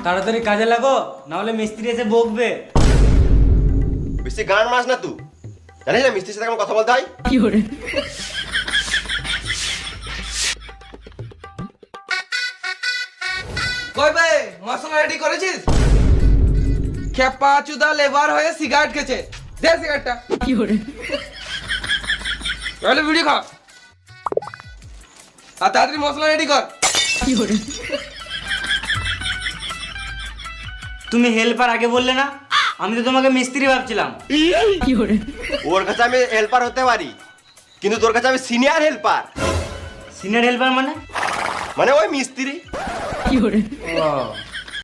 তাড়াতাড়ি কাজে লাগো, না হলে মিস্ত্রি এসে বকবে। বেশি গান মাস না তুই, জানিস না মিস্ত্রির সাথে কেমন কথা বলতে হয়? কই বে মশলা রেডি করেছিস? খেপা চুদা লেবার হয়ে সিগারেট খেছে, দে সিগারেটটা। তাহলে ভিডিও খা আর তাড়াতাড়ি মশলা রেডি কর। তুমি হেল্পার আগে বললে না? আমি তো তোমাকে মিস্ত্রি ভাবছিলাম। ওর কাছে আমি হেল্পার হতে পারি, কিন্তু তোর কাছে আমি সিনিয়র হেল্পার। সিনিয়র হেল্পার মানে? মানে ওই মিস্ত্রি। ও